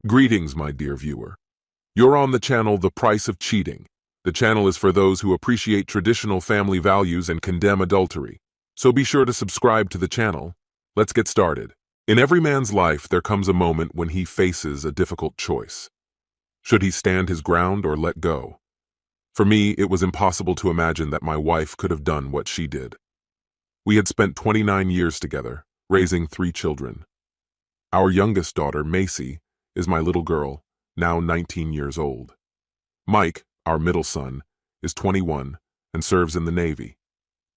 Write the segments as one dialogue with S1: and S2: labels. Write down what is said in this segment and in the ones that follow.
S1: Greetings, my dear viewer. You're on the channel The Price of Cheating. The channel is for those who appreciate traditional family values and condemn adultery. So be sure to subscribe to the channel. Let's get started. In every man's life, there comes a moment when he faces a difficult choice. Should he stand his ground or let go? For me, it was impossible to imagine that my wife could have done what she did. We had spent 29 years together, raising 3 children. Our youngest daughter, Macy, is my little girl, now 19 years old. Mike, our middle son, is 21 and serves in the Navy.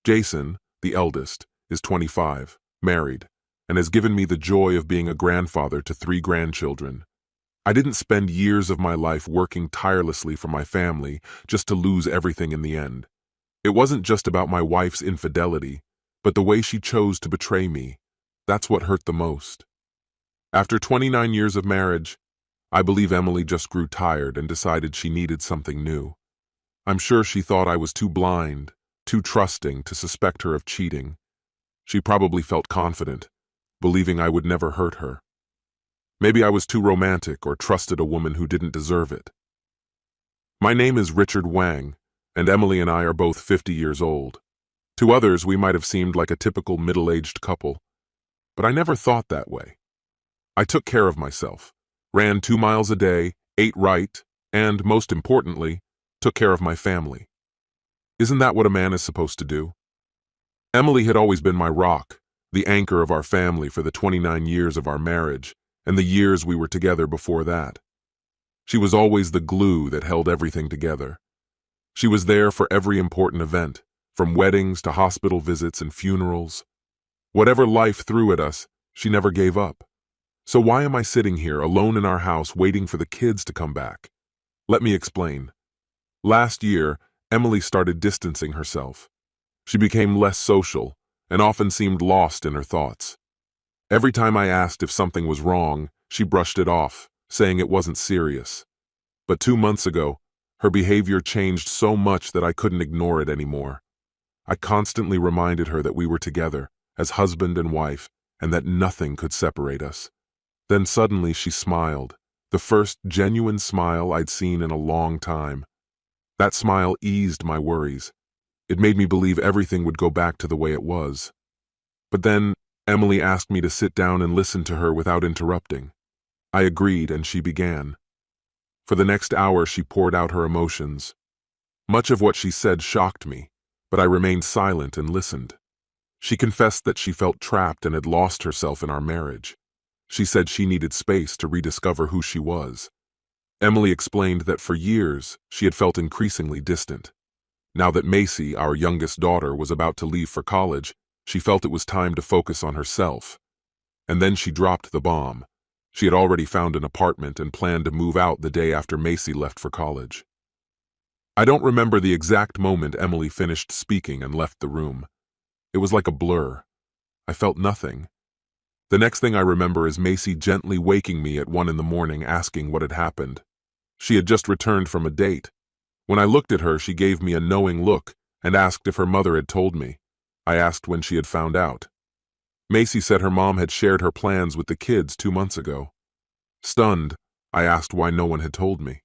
S1: Jason, the eldest, is 25, married, and has given me the joy of being a grandfather to 3 grandchildren. I didn't spend years of my life working tirelessly for my family just to lose everything in the end. It wasn't just about my wife's infidelity, but the way she chose to betray me. That's what hurt the most. After 29 years of marriage, I believe Emily just grew tired and decided she needed something new. I'm sure she thought I was too blind, too trusting to suspect her of cheating. She probably felt confident, believing I would never hurt her. Maybe I was too romantic or trusted a woman who didn't deserve it. My name is Richard Wang, and Emily and I are both 50 years old. To others, we might have seemed like a typical middle-aged couple, but I never thought that way. I took care of myself, ran 2 miles a day, ate right, and, most importantly, took care of my family. Isn't that what a man is supposed to do? Emily had always been my rock, the anchor of our family for the 29 years of our marriage, and the years we were together before that. She was always the glue that held everything together. She was there for every important event, from weddings to hospital visits and funerals. Whatever life threw at us, she never gave up. So why am I sitting here alone in our house waiting for the kids to come back? Let me explain. Last year, Emily started distancing herself. She became less social and often seemed lost in her thoughts. Every time I asked if something was wrong, she brushed it off, saying it wasn't serious. But 2 months ago, her behavior changed so much that I couldn't ignore it anymore. I constantly reminded her that we were together, as husband and wife, and that nothing could separate us. Then suddenly she smiled, the first genuine smile I'd seen in a long time. That smile eased my worries. It made me believe everything would go back to the way it was. But then Emily asked me to sit down and listen to her without interrupting. I agreed, and she began. For the next hour, she poured out her emotions. Much of what she said shocked me, but I remained silent and listened. She confessed that she felt trapped and had lost herself in our marriage. She said she needed space to rediscover who she was. Emily explained that for years, she had felt increasingly distant. Now that Macy, our youngest daughter, was about to leave for college, she felt it was time to focus on herself. And then she dropped the bomb. She had already found an apartment and planned to move out the day after Macy left for college. I don't remember the exact moment Emily finished speaking and left the room. It was like a blur. I felt nothing. The next thing I remember is Macy gently waking me at 1 in the morning asking what had happened. She had just returned from a date. When I looked at her, she gave me a knowing look and asked if her mother had told me. I asked when she had found out. Macy said her mom had shared her plans with the kids 2 months ago. Stunned, I asked why no one had told me.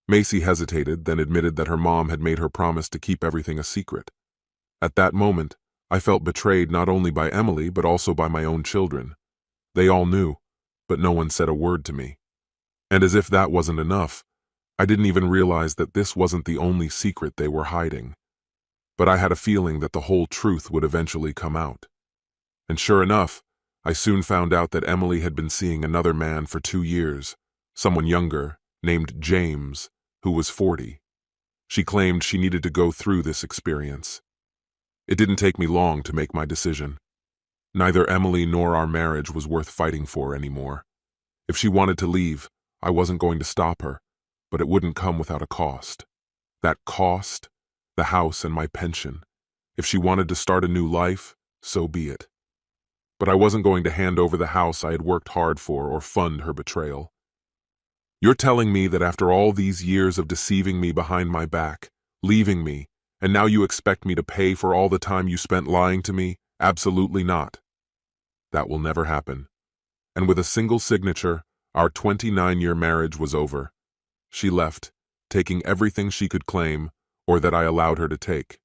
S1: Macy hesitated, then admitted that her mom had made her promise to keep everything a secret. At that moment, I felt betrayed not only by Emily but also by my own children. They all knew, but no one said a word to me. And as if that wasn't enough, I didn't even realize that this wasn't the only secret they were hiding. But I had a feeling that the whole truth would eventually come out. And sure enough, I soon found out that Emily had been seeing another man for 2 years, someone younger, named James, who was 40. She claimed she needed to go through this experience. It didn't take me long to make my decision. Neither Emily nor our marriage was worth fighting for anymore. If she wanted to leave, I wasn't going to stop her, but it wouldn't come without a cost. That cost? The house and my pension. If she wanted to start a new life, so be it. But I wasn't going to hand over the house I had worked hard for or fund her betrayal. You're telling me that after all these years of deceiving me behind my back, leaving me, and now you expect me to pay for all the time you spent lying to me? Absolutely not. That will never happen. And with a single signature, Our 29-year marriage was over. She left, taking everything she could claim or that I allowed her to take.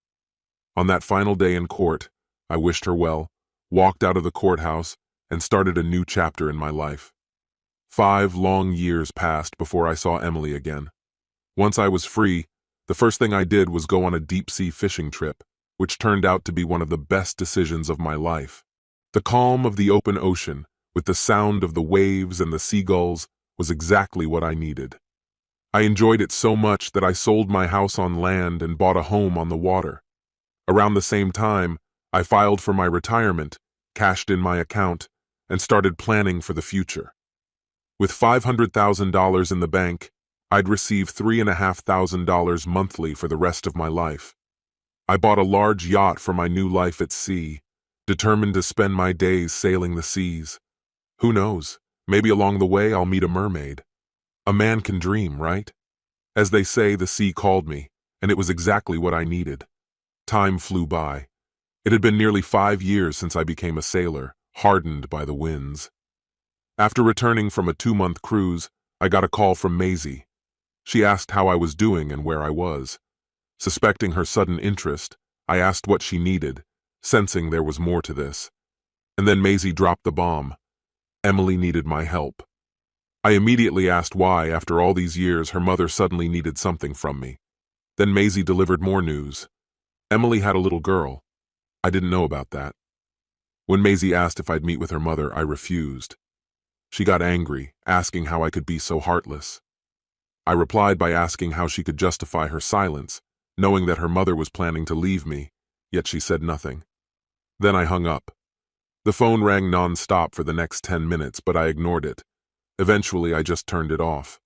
S1: On that final day in court, I wished her well, walked out of the courthouse, and started a new chapter in my life. 5 long years passed before I saw Emily again. Once I was free, the first thing I did was go on a deep-sea fishing trip, which turned out to be one of the best decisions of my life. The calm of the open ocean, with the sound of the waves and the seagulls, was exactly what I needed. I enjoyed it so much that I sold my house on land and bought a home on the water. Around the same time, I filed for my retirement, cashed in my account, and started planning for the future. With $500,000 in the bank, I'd receive $3,500 monthly for the rest of my life. I bought a large yacht for my new life at sea, determined to spend my days sailing the seas. Who knows, maybe along the way I'll meet a mermaid. A man can dream, right? As they say, the sea called me, and it was exactly what I needed. Time flew by. It had been nearly 5 years since I became a sailor, hardened by the winds. After returning from a 2-month cruise, I got a call from Maisie. She asked how I was doing and where I was. Suspecting her sudden interest, I asked what she needed, sensing there was more to this. And then Maisie dropped the bomb. Emily needed my help. I immediately asked why, after all these years, her mother suddenly needed something from me. Then Maisie delivered more news. Emily had a little girl. I didn't know about that. When Maisie asked if I'd meet with her mother, I refused. She got angry, asking how I could be so heartless. I replied by asking how she could justify her silence, knowing that her mother was planning to leave me, yet she said nothing. Then I hung up. The phone rang non-stop for the next 10 minutes, but I ignored it. Eventually, I just turned it off.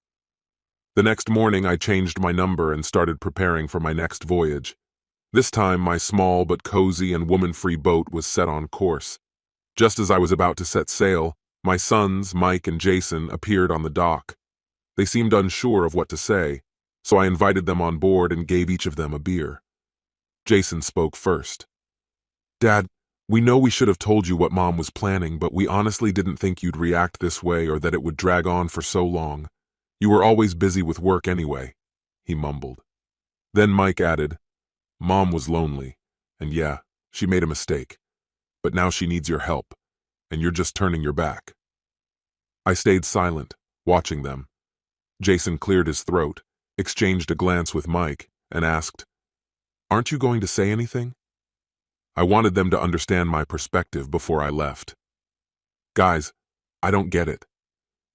S1: The next morning, I changed my number and started preparing for my next voyage. This time, my small but cozy and woman-free boat was set on course. Just as I was about to set sail, my sons, Mike and Jason, appeared on the dock. They seemed unsure of what to say, so I invited them on board and gave each of them a beer. Jason spoke first. "Dad, we know we should have told you what Mom was planning, but we honestly didn't think you'd react this way or that it would drag on for so long. You were always busy with work anyway," he mumbled. Then Mike added, "Mom was lonely, and yeah, she made a mistake. But now she needs your help, and you're just turning your back." I stayed silent, watching them. Jason cleared his throat, exchanged a glance with Mike, and asked, "Aren't you going to say anything?" I wanted them to understand my perspective before I left. "Guys, I don't get it.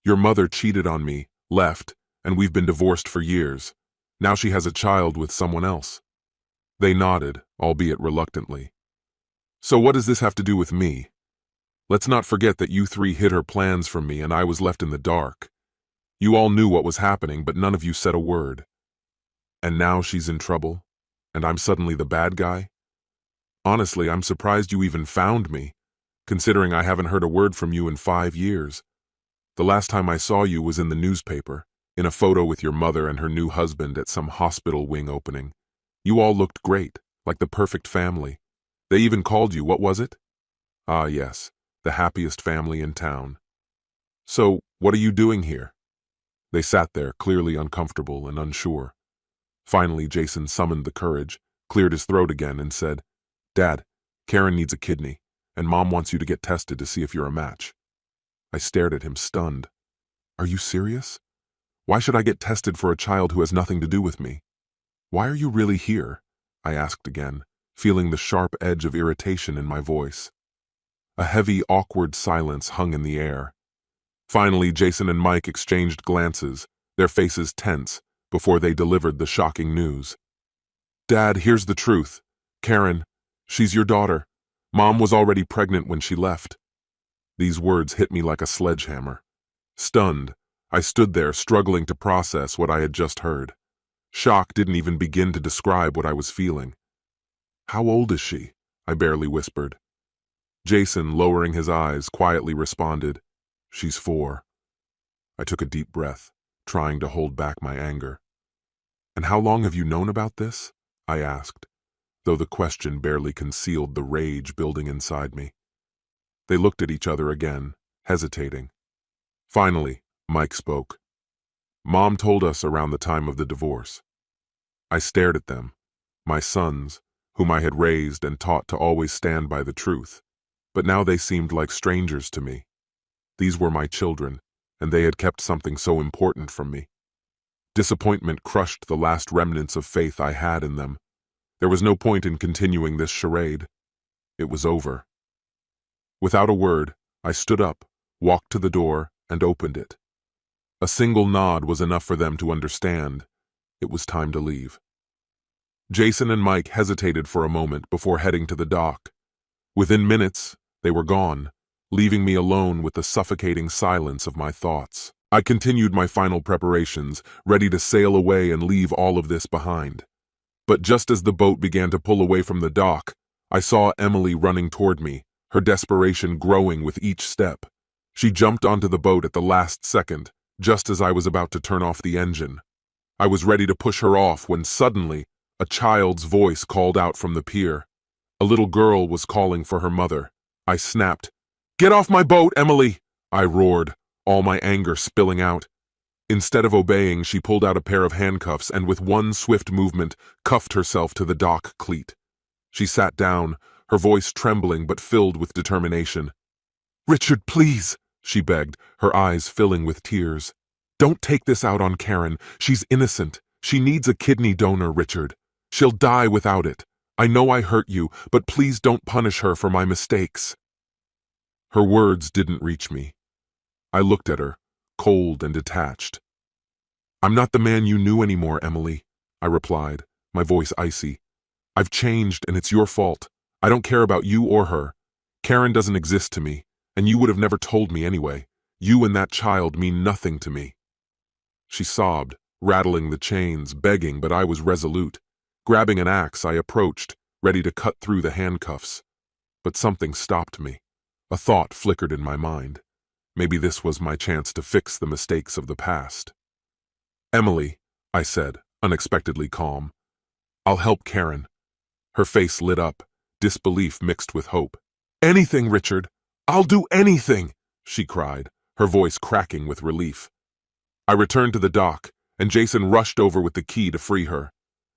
S1: Your mother cheated on me, left, and we've been divorced for years. Now she has a child with someone else." They nodded, albeit reluctantly. "So what does this have to do with me? Let's not forget that you 3 hid her plans from me and I was left in the dark. You all knew what was happening, but none of you said a word. And now she's in trouble, and I'm suddenly the bad guy? Honestly, I'm surprised you even found me, considering I haven't heard a word from you in 5 years. The last time I saw you was in the newspaper, in a photo with your mother and her new husband at some hospital wing opening. You all looked great, like the perfect family. They even called you, what was it? Ah, yes, the happiest family in town. So, what are you doing here?" They sat there, clearly uncomfortable and unsure. Finally, Jason summoned the courage, cleared his throat again, and said, "Dad, Karen needs a kidney, and Mom wants you to get tested to see if you're a match." I stared at him, stunned. "Are you serious? Why should I get tested for a child who has nothing to do with me? Why are you really here?" I asked again, feeling the sharp edge of irritation in my voice. A heavy, awkward silence hung in the air. Finally, Jason and Mike exchanged glances, their faces tense, before they delivered the shocking news. "Dad, here's the truth. Karen, she's your daughter. Mom was already pregnant when she left." These words hit me like a sledgehammer. Stunned, I stood there struggling to process what I had just heard. Shock didn't even begin to describe what I was feeling. "How old is she?" I barely whispered. Jason, lowering his eyes, quietly responded, "She's 4. I took a deep breath, trying to hold back my anger. "And how long have you known about this?" I asked, though the question barely concealed the rage building inside me. They looked at each other again, hesitating. Finally, Mike spoke. Mom told us around the time of the divorce. I stared at them, my sons, whom I had raised and taught to always stand by the truth, but now they seemed like strangers to me. These were my children, and they had kept something so important from me. Disappointment crushed the last remnants of faith I had in them. There was no point in continuing this charade. It was over. Without a word, I stood up, walked to the door, and opened it. A single nod was enough for them to understand. It was time to leave. Jason and Mike hesitated for a moment before heading to the dock. Within minutes, they were gone, leaving me alone with the suffocating silence of my thoughts. I continued my final preparations, ready to sail away and leave all of this behind. But just as the boat began to pull away from the dock, I saw Emily running toward me, her desperation growing with each step. She jumped onto the boat at the last second, just as I was about to turn off the engine. I was ready to push her off when suddenly, a child's voice called out from the pier. A little girl was calling for her mother. I snapped. "Get off my boat, Emily!" I roared, all my anger spilling out. Instead of obeying, she pulled out a pair of handcuffs and with one swift movement, cuffed herself to the dock cleat. She sat down, her voice trembling but filled with determination. "Richard, please," she begged, her eyes filling with tears. "Don't take this out on Karen. She's innocent. She needs a kidney donor, Richard. She'll die without it. I know I hurt you, but please don't punish her for my mistakes." Her words didn't reach me. I looked at her, cold and detached. "I'm not the man you knew anymore, Emily," I replied, my voice icy. "I've changed and it's your fault. I don't care about you or her. Karen doesn't exist to me, and you would have never told me anyway. You and that child mean nothing to me." She sobbed, rattling the chains, begging, but I was resolute. Grabbing an axe, I approached, ready to cut through the handcuffs. But something stopped me. A thought flickered in my mind. Maybe this was my chance to fix the mistakes of the past. "Emily," I said, unexpectedly calm. "I'll help Karen." Her face lit up, disbelief mixed with hope. "Anything, Richard! I'll do anything!" she cried, her voice cracking with relief. I returned to the dock, and Jason rushed over with the key to free her.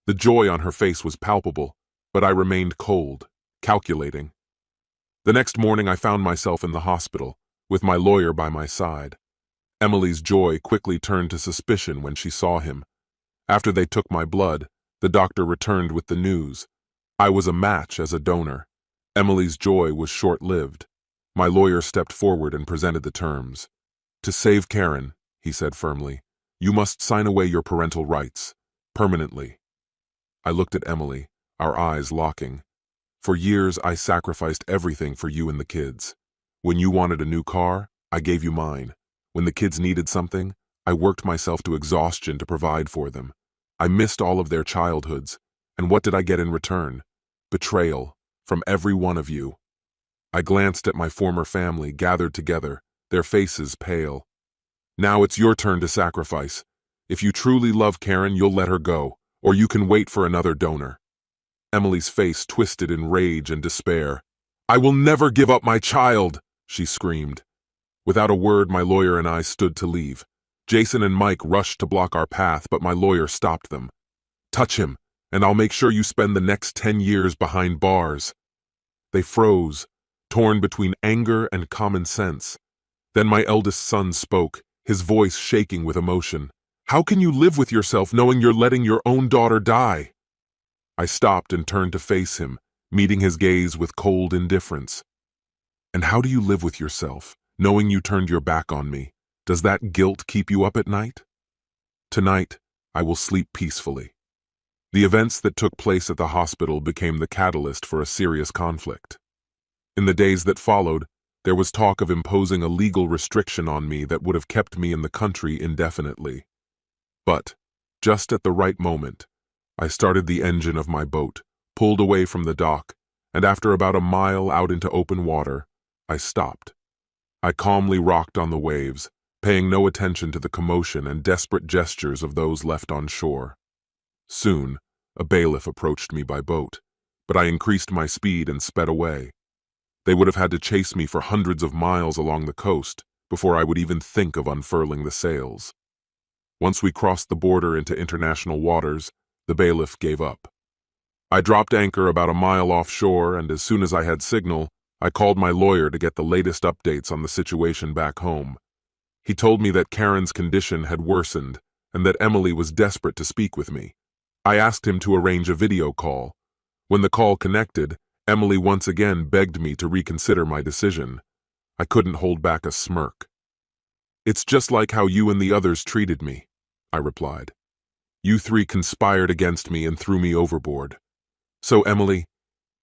S1: The joy on her face was palpable, but I remained cold, calculating. The next morning I found myself in the hospital, with my lawyer by my side. Emily's joy quickly turned to suspicion when she saw him. After they took my blood, the doctor returned with the news. I was a match as a donor. Emily's joy was short-lived. My lawyer stepped forward and presented the terms. "To save Karen," he said firmly, "you must sign away your parental rights, permanently." I looked at Emily, our eyes locking. "For years I sacrificed everything for you and the kids. When you wanted a new car, I gave you mine. When the kids needed something, I worked myself to exhaustion to provide for them. I missed all of their childhoods, and what did I get in return? Betrayal, from every one of you." I glanced at my former family gathered together, their faces pale. "Now it's your turn to sacrifice. If you truly love Karen, you'll let her go, or you can wait for another donor." Emily's face twisted in rage and despair. "I will never give up my child!" she screamed. Without a word, my lawyer and I stood to leave. Jason and Mike rushed to block our path, but my lawyer stopped them. "Touch him, and I'll make sure you spend the next 10 years behind bars." They froze, torn between anger and common sense. Then my eldest son spoke, his voice shaking with emotion. "How can you live with yourself knowing you're letting your own daughter die?" I stopped and turned to face him, meeting his gaze with cold indifference. "And how do you live with yourself, knowing you turned your back on me? Does that guilt keep you up at night?" "Tonight, I will sleep peacefully." The events that took place at the hospital became the catalyst for a serious conflict. In the days that followed, there was talk of imposing a legal restriction on me that would have kept me in the country indefinitely. But, just at the right moment, I started the engine of my boat, pulled away from the dock, and after about a mile out into open water, I stopped. I calmly rocked on the waves, paying no attention to the commotion and desperate gestures of those left on shore. Soon, a bailiff approached me by boat, but I increased my speed and sped away. They would have had to chase me for hundreds of miles along the coast, before I would even think of unfurling the sails. Once we crossed the border into international waters, the bailiff gave up. I dropped anchor about a mile offshore, and as soon as I had signal, I called my lawyer to get the latest updates on the situation back home. He told me that Karen's condition had worsened and that Emily was desperate to speak with me. I asked him to arrange a video call. When the call connected, Emily once again begged me to reconsider my decision. I couldn't hold back a smirk. "It's just like how you and the others treated me," I replied. "You three conspired against me and threw me overboard. So, Emily,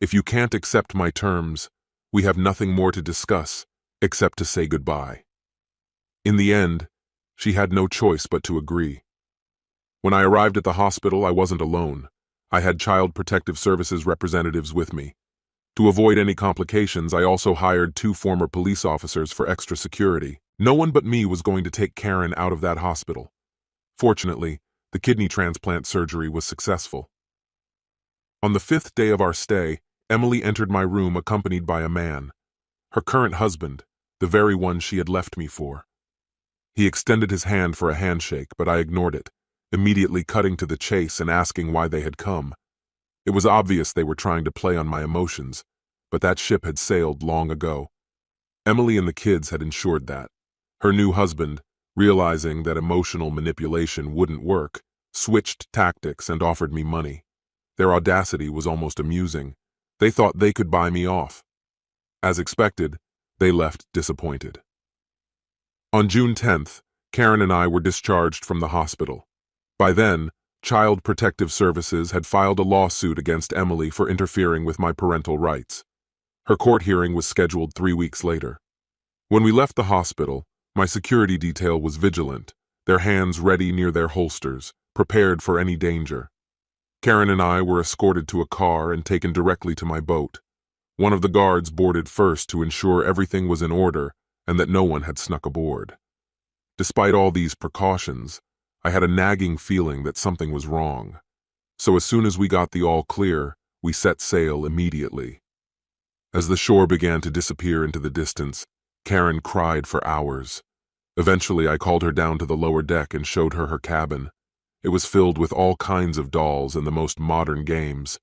S1: if you can't accept my terms, we have nothing more to discuss except to say goodbye." In the end, she had no choice but to agree. When I arrived at the hospital, I wasn't alone. I had Child Protective Services representatives with me. To avoid any complications, I also hired 2 former police officers for extra security. No one but me was going to take Karen out of that hospital. Fortunately, the kidney transplant surgery was successful. On the 5th day of our stay, Emily entered my room accompanied by a man, her current husband, the very one she had left me for. He extended his hand for a handshake, but I ignored it, immediately cutting to the chase and asking why they had come. It was obvious they were trying to play on my emotions, but that ship had sailed long ago. Emily and the kids had ensured that. Her new husband, realizing that emotional manipulation wouldn't work, switched tactics and offered me money. Their audacity was almost amusing. They thought they could buy me off. As expected, they left disappointed. On June 10th, Karen and I were discharged from the hospital. By then, Child Protective Services had filed a lawsuit against Emily for interfering with my parental rights. Her court hearing was scheduled 3 weeks later. When we left the hospital, my security detail was vigilant, their hands ready near their holsters, prepared for any danger. Karen and I were escorted to a car and taken directly to my boat. One of the guards boarded first to ensure everything was in order and that no one had snuck aboard. Despite all these precautions, I had a nagging feeling that something was wrong. So as soon as we got the all clear, we set sail immediately. As the shore began to disappear into the distance, Karen cried for hours. Eventually, I called her down to the lower deck and showed her her cabin. It was filled with all kinds of dolls and the most modern games.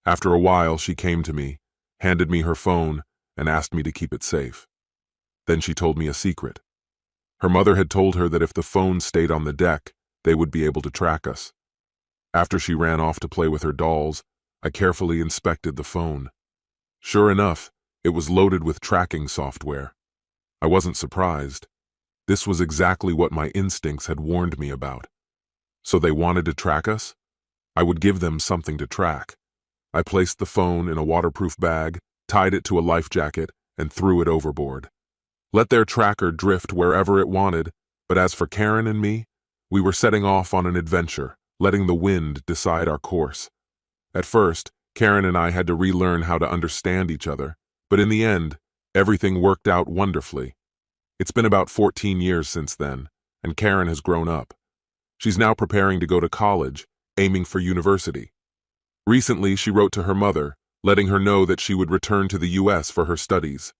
S1: After a while, she came to me, handed me her phone, and asked me to keep it safe. Then she told me a secret. Her mother had told her that if the phone stayed on the deck, they would be able to track us. After she ran off to play with her dolls, I carefully inspected the phone. Sure enough, it was loaded with tracking software. I wasn't surprised. This was exactly what my instincts had warned me about. So they wanted to track us? I would give them something to track. I placed the phone in a waterproof bag, tied it to a life jacket, and threw it overboard. Let their tracker drift wherever it wanted, but as for Karen and me, we were setting off on an adventure, letting the wind decide our course. At first, Karen and I had to relearn how to understand each other, but in the end, everything worked out wonderfully. It's been about 14 years since then, and Karen has grown up. She's now preparing to go to college, aiming for university. Recently, she wrote to her mother, letting her know that she would return to the U.S. for her studies.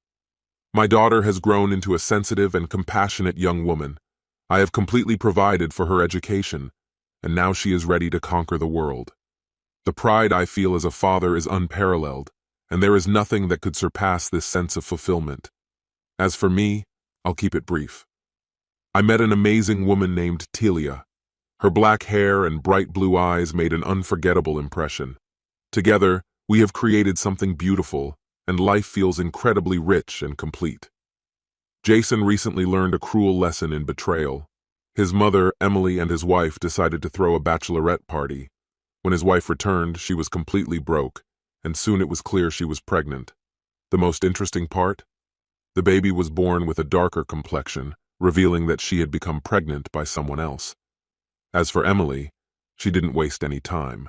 S1: My daughter has grown into a sensitive and compassionate young woman. I have completely provided for her education, and now she is ready to conquer the world. The pride I feel as a father is unparalleled, and there is nothing that could surpass this sense of fulfillment. As for me, I'll keep it brief. I met an amazing woman named Telia. Her black hair and bright blue eyes made an unforgettable impression. Together, we have created something beautiful, and life feels incredibly rich and complete. Jason recently learned a cruel lesson in betrayal. His mother, Emily, and his wife decided to throw a bachelorette party. When his wife returned, she was completely broke, and soon it was clear she was pregnant. The most interesting part? The baby was born with a darker complexion, revealing that she had become pregnant by someone else. As for Emily, she didn't waste any time.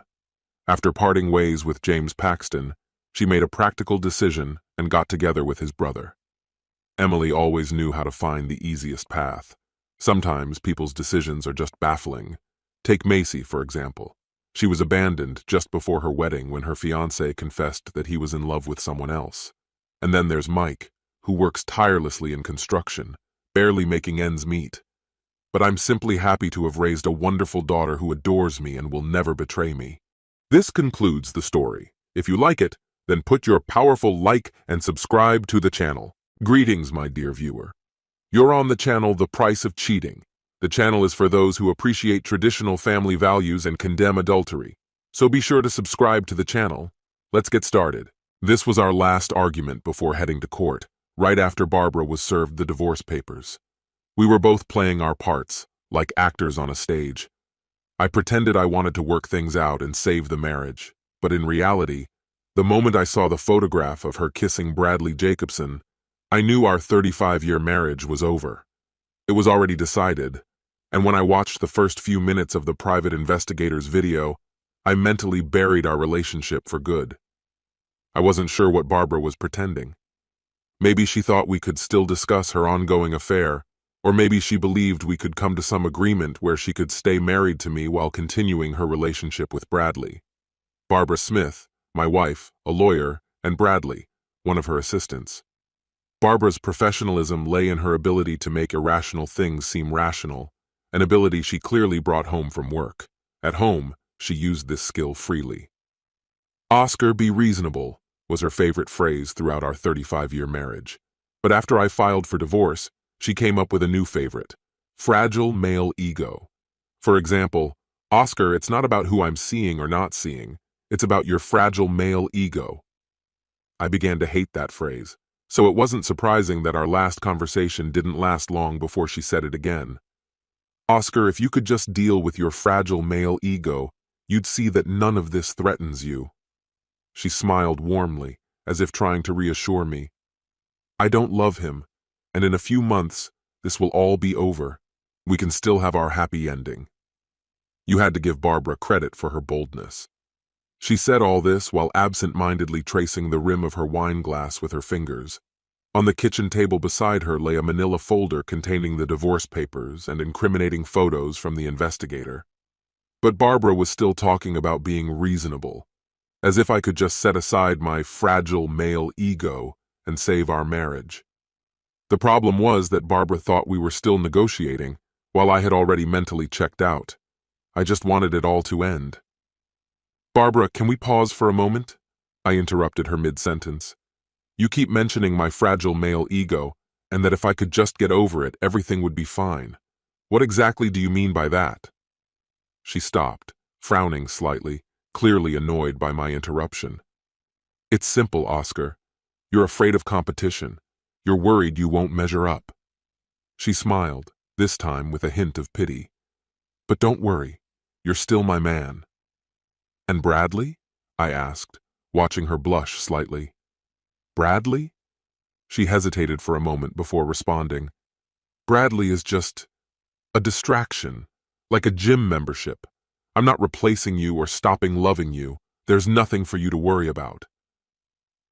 S1: After parting ways with James Paxton, she made a practical decision and got together with his brother. Emily always knew how to find the easiest path. Sometimes people's decisions are just baffling. Take Macy, for example. She was abandoned just before her wedding when her fiancé confessed that he was in love with someone else. And then there's Mike, who works tirelessly in construction, barely making ends meet. But I'm simply happy to have raised a wonderful daughter who adores me and will never betray me. This concludes the story. If you like it, then put your powerful like and subscribe to the channel. Greetings, my dear viewer. You're on the channel The Price of Cheating. The channel is for those who appreciate traditional family values and condemn adultery. So be sure to subscribe to the channel. Let's get started. This was our last argument before heading to court, right after Barbara was served the divorce papers. We were both playing our parts, like actors on a stage. I pretended I wanted to work things out and save the marriage, but in reality, the moment I saw the photograph of her kissing Bradley Jacobson, I knew our 35-year marriage was over. It was already decided, and when I watched the first few minutes of the private investigator's video, I mentally buried our relationship for good. I wasn't sure what Barbara was pretending. Maybe she thought we could still discuss her ongoing affair, or maybe she believed we could come to some agreement where she could stay married to me while continuing her relationship with Bradley. Barbara Smith, my wife, a lawyer, and Bradley, one of her assistants. Barbara's professionalism lay in her ability to make irrational things seem rational, an ability she clearly brought home from work. At home, she used this skill freely. "Oscar, be reasonable," was her favorite phrase throughout our 35-year marriage. But after I filed for divorce, she came up with a new favorite: fragile male ego. For example, "Oscar, it's not about who I'm seeing or not seeing. It's about your fragile male ego." I began to hate that phrase, so it wasn't surprising that our last conversation didn't last long before she said it again. "Oscar, if you could just deal with your fragile male ego, you'd see that none of this threatens you." She smiled warmly, as if trying to reassure me. "I don't love him, and in a few months, this will all be over. We can still have our happy ending." You had to give Barbara credit for her boldness. She said all this while absent-mindedly tracing the rim of her wine glass with her fingers. On the kitchen table beside her lay a manila folder containing the divorce papers and incriminating photos from the investigator. But Barbara was still talking about being reasonable, as if I could just set aside my fragile male ego and save our marriage. The problem was that Barbara thought we were still negotiating, while I had already mentally checked out. I just wanted it all to end. "Barbara, can we pause for a moment?" I interrupted her mid-sentence. "You keep mentioning my fragile male ego, and that if I could just get over it, everything would be fine. What exactly do you mean by that?" She stopped, frowning slightly, clearly annoyed by my interruption. "It's simple, Oscar. You're afraid of competition. You're worried you won't measure up." She smiled, this time with a hint of pity. "But don't worry, you're still my man." "And Bradley?" I asked, watching her blush slightly. "Bradley?" She hesitated for a moment before responding. "Bradley is just a distraction, like a gym membership. I'm not replacing you or stopping loving you. There's nothing for you to worry about."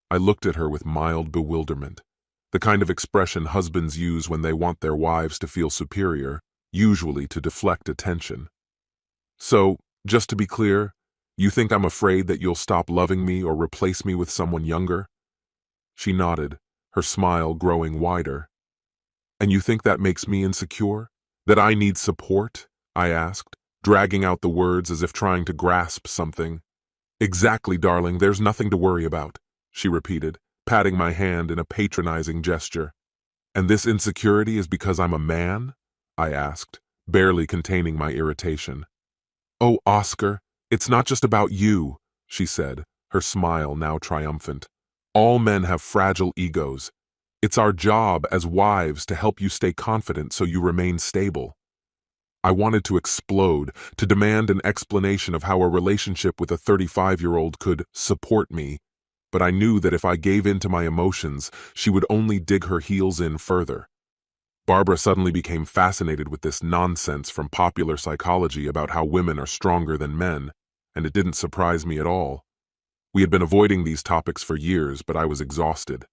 S1: I looked at her with mild bewilderment, the kind of expression husbands use when they want their wives to feel superior, usually to deflect attention. "So, just to be clear, you think I'm afraid that you'll stop loving me or replace me with someone younger?" She nodded, her smile growing wider. "And you think that makes me insecure? That I need support?" I asked, dragging out the words as if trying to grasp something. "Exactly, darling, there's nothing to worry about," she repeated, patting my hand in a patronizing gesture. "And this insecurity is because I'm a man?" I asked, barely containing my irritation. "Oh, Oscar, it's not just about you," she said, her smile now triumphant. "All men have fragile egos. It's our job as wives to help you stay confident so you remain stable." I wanted to explode, to demand an explanation of how a relationship with a 35-year-old could support me, but I knew that if I gave in to my emotions, she would only dig her heels in further. Barbara suddenly became fascinated with this nonsense from popular psychology about how women are stronger than men, and it didn't surprise me at all. We had been avoiding these topics for years, but I was exhausted.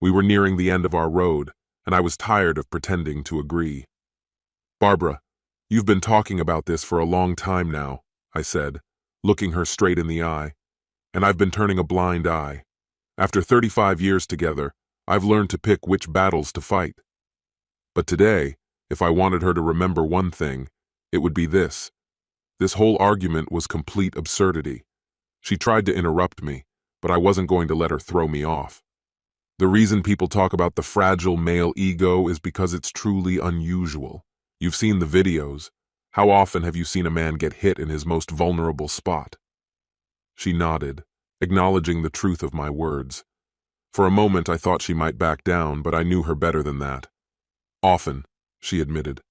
S1: We were nearing the end of our road, and I was tired of pretending to agree. "Barbara, you've been talking about this for a long time now," I said, looking her straight in the eye, "and I've been turning a blind eye. After 35 years together, I've learned to pick which battles to fight." But today, if I wanted her to remember one thing, it would be this. This whole argument was complete absurdity. She tried to interrupt me, but I wasn't going to let her throw me off. The reason people talk about the fragile male ego is because it's truly unusual. You've seen the videos. How often have you seen a man get hit in his most vulnerable spot? She nodded, acknowledging the truth of my words. For a moment I thought she might back down, but I knew her better than that. Often, she admitted.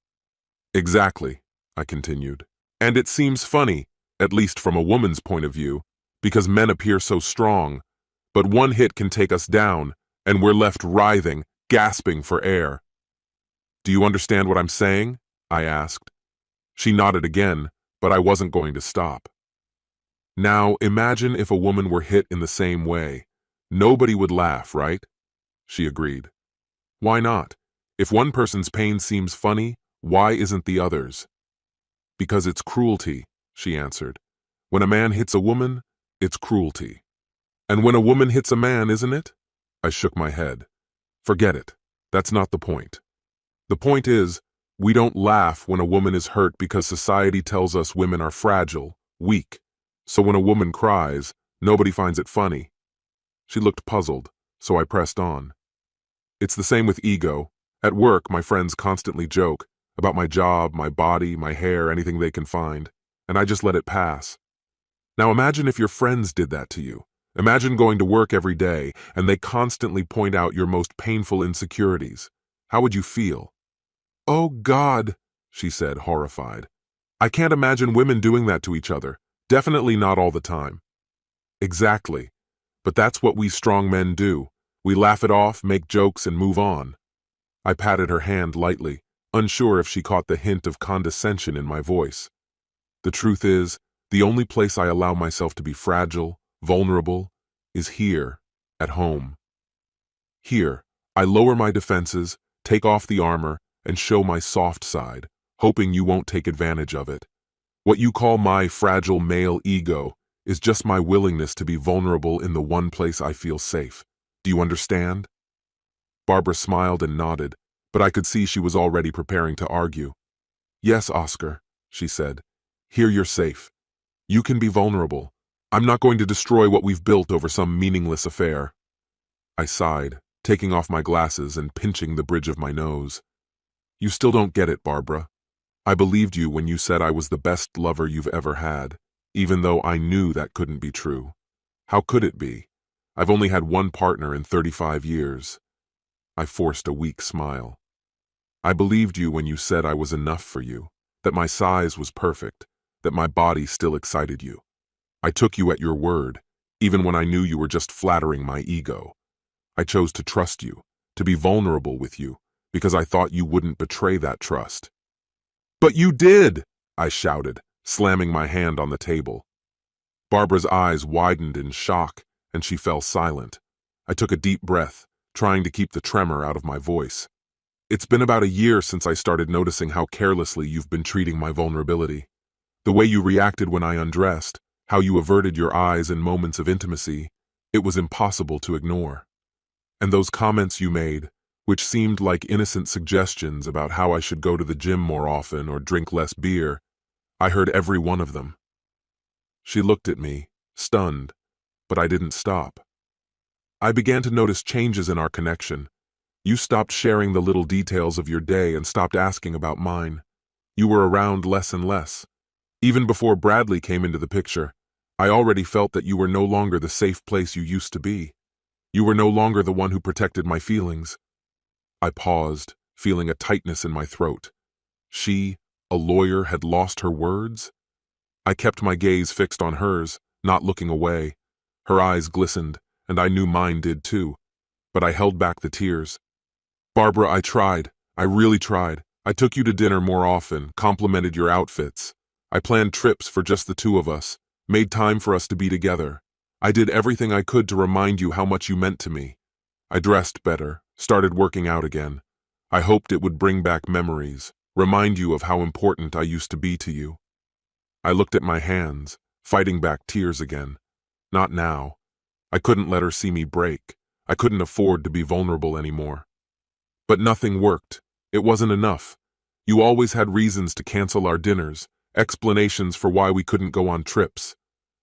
S1: Exactly, I continued. And it seems funny, at least from a woman's point of view, because men appear so strong, but one hit can take us down, and we're left writhing, gasping for air. Do you understand what I'm saying? I asked. She nodded again, but I wasn't going to stop. Now, imagine if a woman were hit in the same way. Nobody would laugh, right? She agreed. Why not? If one person's pain seems funny, why isn't the other's? Because it's cruelty, she answered. When a man hits a woman, it's cruelty. And when a woman hits a man, isn't it? I shook my head. Forget it. That's not the point. The point is, we don't laugh when a woman is hurt because society tells us women are fragile, weak. So when a woman cries, nobody finds it funny. She looked puzzled, so I pressed on. It's the same with ego. At work, my friends constantly joke about my job, my body, my hair, anything they can find, and I just let it pass. Now imagine if your friends did that to you. Imagine going to work every day and they constantly point out your most painful insecurities. How would you feel? Oh God, she said, horrified. I can't imagine women doing that to each other. Definitely not all the time. Exactly. But that's what we strong men do. We laugh it off, make jokes, and move on. I patted her hand lightly, unsure if she caught the hint of condescension in my voice. The truth is, the only place I allow myself to be fragile, vulnerable, is here, at home. Here, I lower my defenses, take off the armor, and show my soft side, hoping you won't take advantage of it. What you call my fragile male ego is just my willingness to be vulnerable in the one place I feel safe. Do you understand? Barbara smiled and nodded, but I could see she was already preparing to argue. Yes, Oscar, she said. Here you're safe. You can be vulnerable. I'm not going to destroy what we've built over some meaningless affair. I sighed, taking off my glasses and pinching the bridge of my nose. You still don't get it, Barbara. I believed you when you said I was the best lover you've ever had, even though I knew that couldn't be true. How could it be? I've only had one partner in 35 years. I forced a weak smile. I believed you when you said I was enough for you, that my size was perfect, that my body still excited you. I took you at your word, even when I knew you were just flattering my ego. I chose to trust you, to be vulnerable with you, because I thought you wouldn't betray that trust. But you did, I shouted, slamming my hand on the table. Barbara's eyes widened in shock, and she fell silent. I took a deep breath, trying to keep the tremor out of my voice. It's been about a year since I started noticing how carelessly you've been treating my vulnerability. The way you reacted when I undressed, how you averted your eyes in moments of intimacy, it was impossible to ignore. And those comments you made, which seemed like innocent suggestions about how I should go to the gym more often or drink less beer, I heard every one of them. She looked at me, stunned, but I didn't stop. I began to notice changes in our connection. You stopped sharing the little details of your day and stopped asking about mine. You were around less and less. Even before Bradley came into the picture, I already felt that you were no longer the safe place you used to be. You were no longer the one who protected my feelings. I paused, feeling a tightness in my throat. She, a lawyer, had lost her words? I kept my gaze fixed on hers, not looking away. Her eyes glistened, and I knew mine did too. But I held back the tears. Barbara, I tried. I really tried. I took you to dinner more often, complimented your outfits. I planned trips for just the two of us, made time for us to be together. I did everything I could to remind you how much you meant to me. I dressed better, started working out again. I hoped it would bring back memories, remind you of how important I used to be to you. I looked at my hands, fighting back tears again. Not now. I couldn't let her see me break. I couldn't afford to be vulnerable anymore. But nothing worked. It wasn't enough. You always had reasons to cancel our dinners, explanations for why we couldn't go on trips.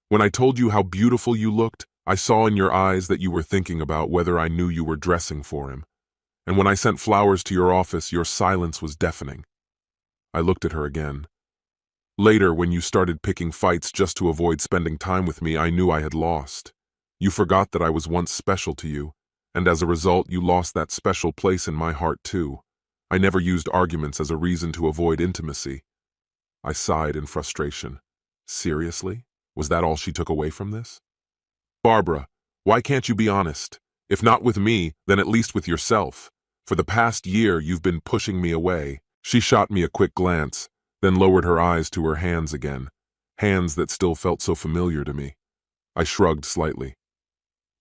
S1: When I told you how beautiful you looked, I saw in your eyes that you were thinking about whether I knew you were dressing for him. And when I sent flowers to your office, your silence was deafening. I looked at her again. Later, when you started picking fights just to avoid spending time with me, I knew I had lost. You forgot that I was once special to you, and as a result, you lost that special place in my heart too. I never used arguments as a reason to avoid intimacy. I sighed in frustration. Seriously? Was that all she took away from this? Barbara, why can't you be honest? If not with me, then at least with yourself. For the past year, you've been pushing me away. She shot me a quick glance, then lowered her eyes to her hands again, hands that still felt so familiar to me. I shrugged slightly.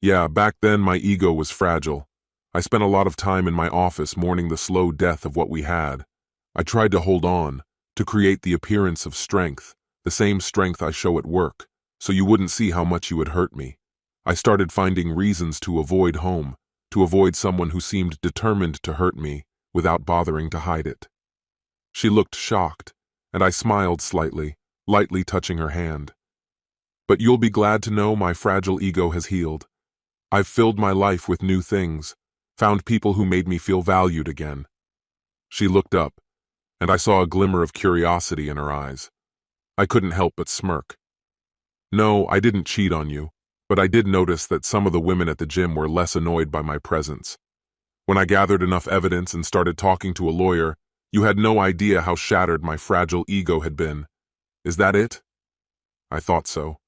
S1: Yeah, back then my ego was fragile. I spent a lot of time in my office mourning the slow death of what we had. I tried to hold on, to create the appearance of strength, the same strength I show at work, so you wouldn't see how much you had hurt me. I started finding reasons to avoid home, to avoid someone who seemed determined to hurt me without bothering to hide it. She looked shocked, and I smiled slightly, lightly touching her hand. But you'll be glad to know my fragile ego has healed. I've filled my life with new things, found people who made me feel valued again. She looked up, and I saw a glimmer of curiosity in her eyes. I couldn't help but smirk. No, I didn't cheat on you, but I did notice that some of the women at the gym were less annoyed by my presence. When I gathered enough evidence and started talking to a lawyer, you had no idea how shattered my fragile ego had been. Is that it? I thought so.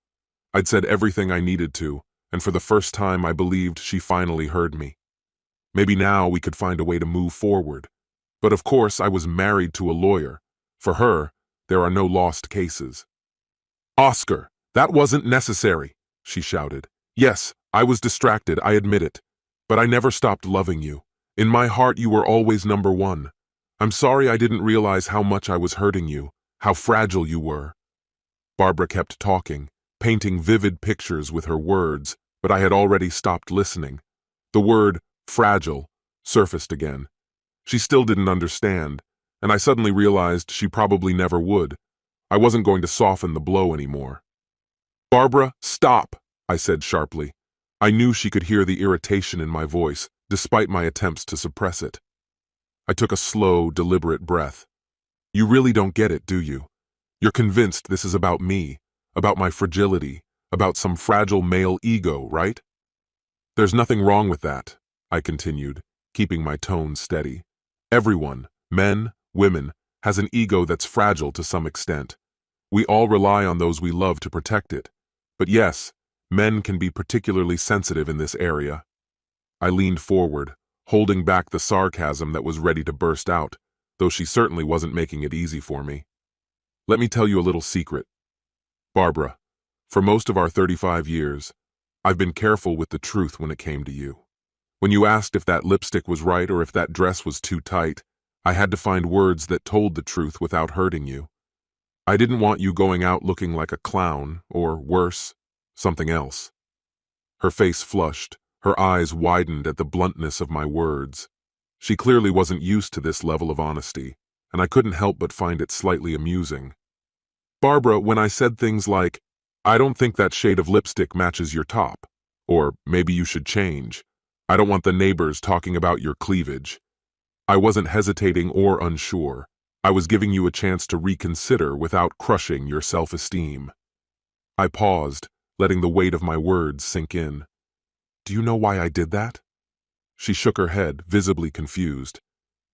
S1: I'd said everything I needed to, and for the first time I believed she finally heard me. Maybe now we could find a way to move forward. But of course I was married to a lawyer. For her, there are no lost cases. Oscar, that wasn't necessary, she shouted. Yes, I was distracted, I admit it. But I never stopped loving you. In my heart you were always number one. I'm sorry I didn't realize how much I was hurting you, how fragile you were. Barbara kept talking, painting vivid pictures with her words, but I had already stopped listening. The word fragile surfaced again. She still didn't understand, and I suddenly realized she probably never would. I wasn't going to soften the blow anymore. Barbara, stop, I said sharply. I knew she could hear the irritation in my voice, despite my attempts to suppress it. I took a slow, deliberate breath. You really don't get it, do you? You're convinced this is about me, about my fragility, about some fragile male ego, right? There's nothing wrong with that, I continued, keeping my tone steady. Everyone, men, women, has an ego that's fragile to some extent. We all rely on those we love to protect it. But yes, men can be particularly sensitive in this area. I leaned forward, holding back the sarcasm that was ready to burst out, though she certainly wasn't making it easy for me. Let me tell you a little secret. Barbara, for most of our 35 years, I've been careful with the truth when it came to you. When you asked if that lipstick was right or if that dress was too tight, I had to find words that told the truth without hurting you. I didn't want you going out looking like a clown, or worse, something else. Her face flushed, her eyes widened at the bluntness of my words. She clearly wasn't used to this level of honesty, and I couldn't help but find it slightly amusing. Barbara, when I said things like, I don't think that shade of lipstick matches your top, or maybe you should change. I don't want the neighbors talking about your cleavage. I wasn't hesitating or unsure. I was giving you a chance to reconsider without crushing your self-esteem. I paused, letting the weight of my words sink in. Do you know why I did that? She shook her head, visibly confused.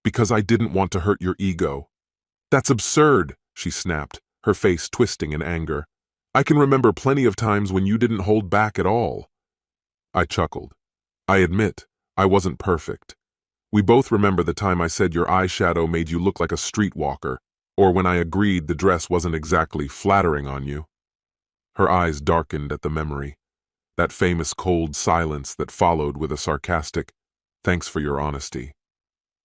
S1: Because I didn't want to hurt your ego. That's absurd, she snapped, her face twisting in anger. I can remember plenty of times when you didn't hold back at all. I chuckled. I admit, I wasn't perfect. We both remember the time I said your eyeshadow made you look like a streetwalker, or when I agreed the dress wasn't exactly flattering on you. Her eyes darkened at the memory, that famous cold silence that followed with a sarcastic, thanks for your honesty.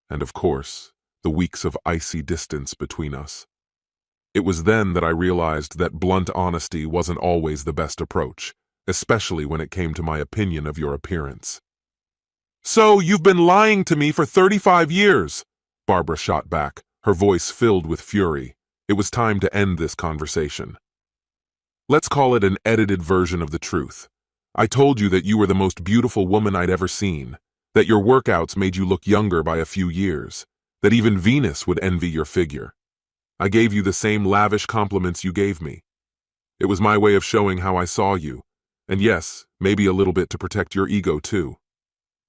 S1: And of course, the weeks of icy distance between us. It was then that I realized that blunt honesty wasn't always the best approach, especially when it came to my opinion of your appearance. So you've been lying to me for 35 years, Barbara shot back, her voice filled with fury. It was time to end this conversation. Let's call it an edited version of the truth. I told you that you were the most beautiful woman I'd ever seen, that your workouts made you look younger by a few years, that even Venus would envy your figure. I gave you the same lavish compliments you gave me. It was my way of showing how I saw you, and yes, maybe a little bit to protect your ego too.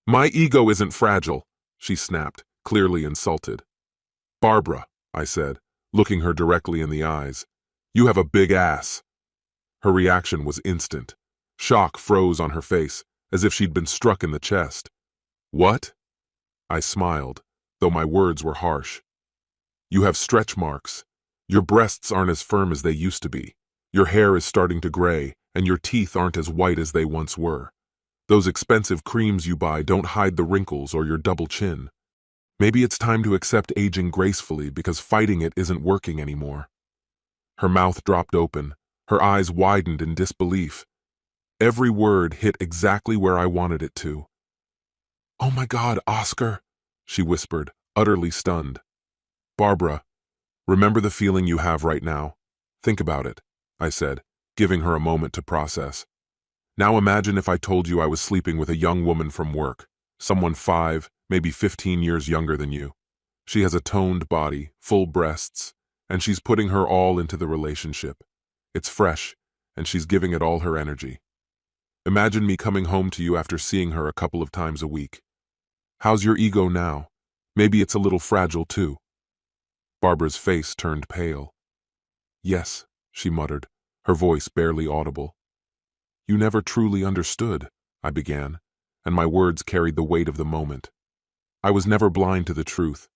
S1: My ego isn't fragile, she snapped, clearly insulted. Barbara, I said, looking her directly in the eyes, you have a big ass. Her reaction was instant. Shock froze on her face, as if she'd been struck in the chest. What? I smiled, though my words were harsh. You have stretch marks. Your breasts aren't as firm as they used to be. Your hair is starting to gray, and your teeth aren't as white as they once were. Those expensive creams you buy don't hide the wrinkles or your double chin. Maybe it's time to accept aging gracefully because fighting it isn't working anymore. Her mouth dropped open, her eyes widened in disbelief. Every word hit exactly where I wanted it to. Oh my God, Oscar, she whispered, utterly stunned. Barbara, remember the feeling you have right now? Think about it, I said, giving her a moment to process. Now imagine if I told you I was sleeping with a young woman from work, someone 5, maybe 15 years younger than you. She has a toned body, full breasts, and she's putting her all into the relationship. It's fresh, and she's giving it all her energy. Imagine me coming home to you after seeing her a couple of times a week. How's your ego now? Maybe it's a little fragile too. Barbara's face turned pale. Yes, she muttered, her voice barely audible. You never truly understood, I began, and my words carried the weight of the moment. I was never blind to the truth.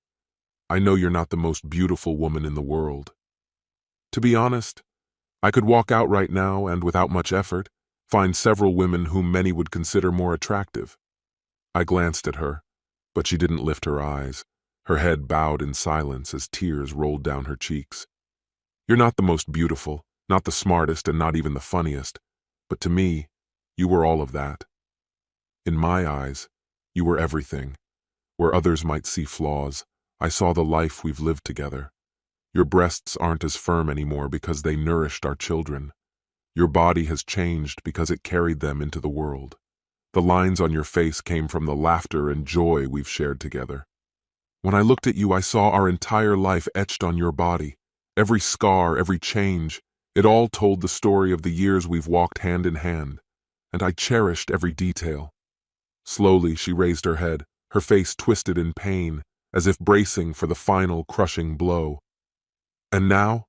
S1: I know you're not the most beautiful woman in the world. To be honest, I could walk out right now and, without much effort, find several women whom many would consider more attractive. I glanced at her, but she didn't lift her eyes. Her head bowed in silence as tears rolled down her cheeks. You're not the most beautiful, not the smartest, and not even the funniest, but to me, you were all of that. In my eyes, you were everything. Where others might see flaws, I saw the life we've lived together. Your breasts aren't as firm anymore because they nourished our children. Your body has changed because it carried them into the world. The lines on your face came from the laughter and joy we've shared together. When I looked at you, I saw our entire life etched on your body. Every scar, every change, it all told the story of the years we've walked hand in hand, and I cherished every detail. Slowly, she raised her head, her face twisted in pain, as if bracing for the final crushing blow. And now?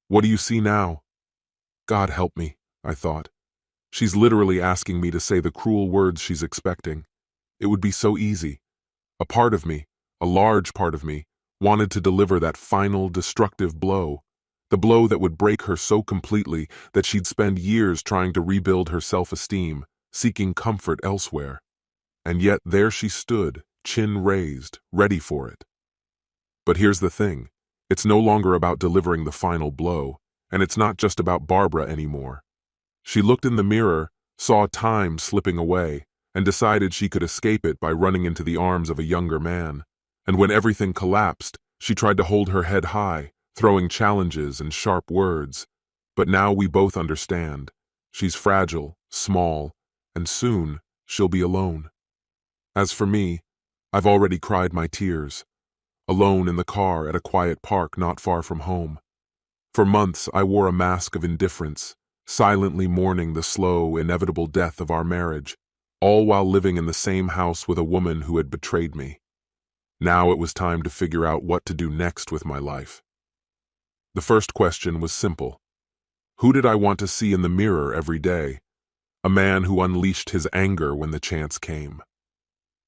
S1: What do you see now? God help me, I thought. She's literally asking me to say the cruel words she's expecting. It would be so easy. A part of me, a large part of me, wanted to deliver that final destructive blow, the blow that would break her so completely that she'd spend years trying to rebuild her self-esteem, seeking comfort elsewhere. And yet there she stood, chin raised, ready for it. But here's the thing. It's no longer about delivering the final blow, and it's not just about Barbara anymore. She looked in the mirror, saw time slipping away, and decided she could escape it by running into the arms of a younger man. And when everything collapsed, she tried to hold her head high, throwing challenges and sharp words. But now we both understand. She's fragile, small, and soon she'll be alone. As for me, I've already cried my tears, alone in the car at a quiet park not far from home. For months I wore a mask of indifference, silently mourning the slow, inevitable death of our marriage, all while living in the same house with a woman who had betrayed me. Now it was time to figure out what to do next with my life. The first question was simple. Who did I want to see in the mirror every day? A man who unleashed his anger when the chance came.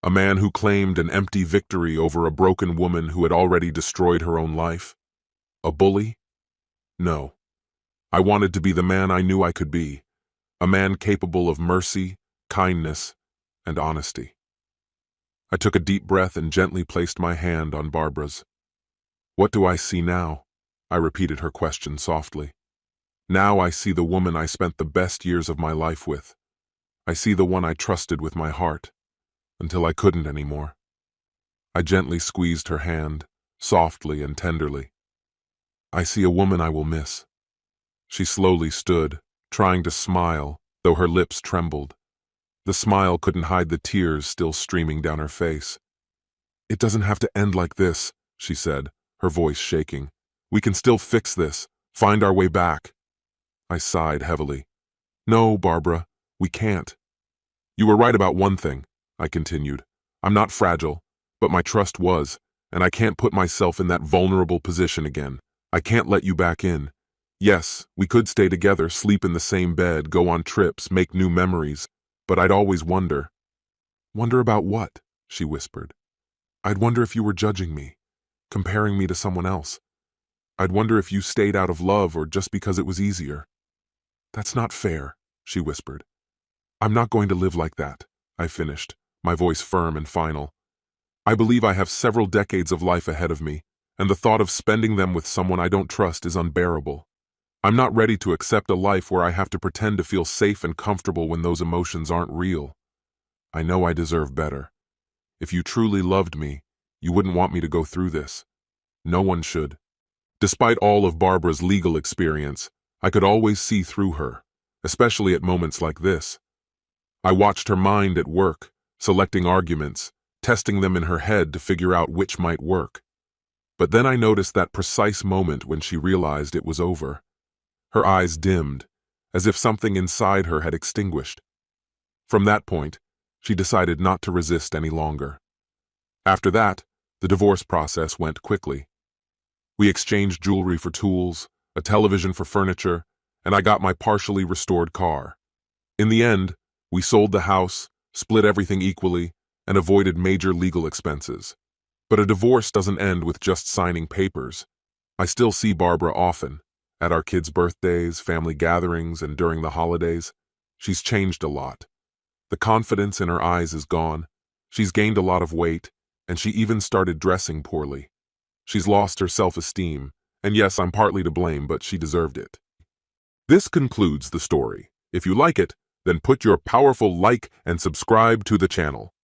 S1: A man who claimed an empty victory over a broken woman who had already destroyed her own life? A bully? No. I wanted to be the man I knew I could be, a man capable of mercy, kindness, and honesty. I took a deep breath and gently placed my hand on Barbara's. What do I see now? I repeated her question softly. Now I see the woman I spent the best years of my life with. I see the one I trusted with my heart, until I couldn't anymore. I gently squeezed her hand, softly and tenderly. "I see a woman I will miss." She slowly stood, trying to smile, though her lips trembled. The smile couldn't hide the tears still streaming down her face. "It doesn't have to end like this," she said, her voice shaking. "We can still fix this, find our way back." I sighed heavily. "No, Barbara, we can't." "You were right about one thing," I continued. "I'm not fragile, but my trust was, and I can't put myself in that vulnerable position again. I can't let you back in. Yes, we could stay together, sleep in the same bed, go on trips, make new memories, but I'd always wonder." "Wonder about what?" she whispered. "I'd wonder if you were judging me, comparing me to someone else. I'd wonder if you stayed out of love or just because it was easier." "That's not fair," she whispered. "I'm not going to live like that," I finished, my voice firm and final. "I believe I have several decades of life ahead of me, and the thought of spending them with someone I don't trust is unbearable. I'm not ready to accept a life where I have to pretend to feel safe and comfortable when those emotions aren't real. I know I deserve better. If you truly loved me, you wouldn't want me to go through this. No one should." Despite all of Barbara's legal experience, I could always see through her, especially at moments like this. I watched her mind at work, selecting arguments, testing them in her head to figure out which might work. But then I noticed that precise moment when she realized it was over. Her eyes dimmed, as if something inside her had extinguished. From that point, she decided not to resist any longer. After that, the divorce process went quickly. We exchanged jewelry for tools, a television for furniture, and I got my partially restored car. In the end, we sold the house, split everything equally, and avoided major legal expenses. But a divorce doesn't end with just signing papers. I still see Barbara often, at our kids' birthdays, family gatherings, and during the holidays. She's changed a lot. The confidence in her eyes is gone. She's gained a lot of weight, and she even started dressing poorly. She's lost her self-esteem, and yes, I'm partly to blame, but she deserved it. This concludes the story. If you like it, then put your powerful like and subscribe to the channel.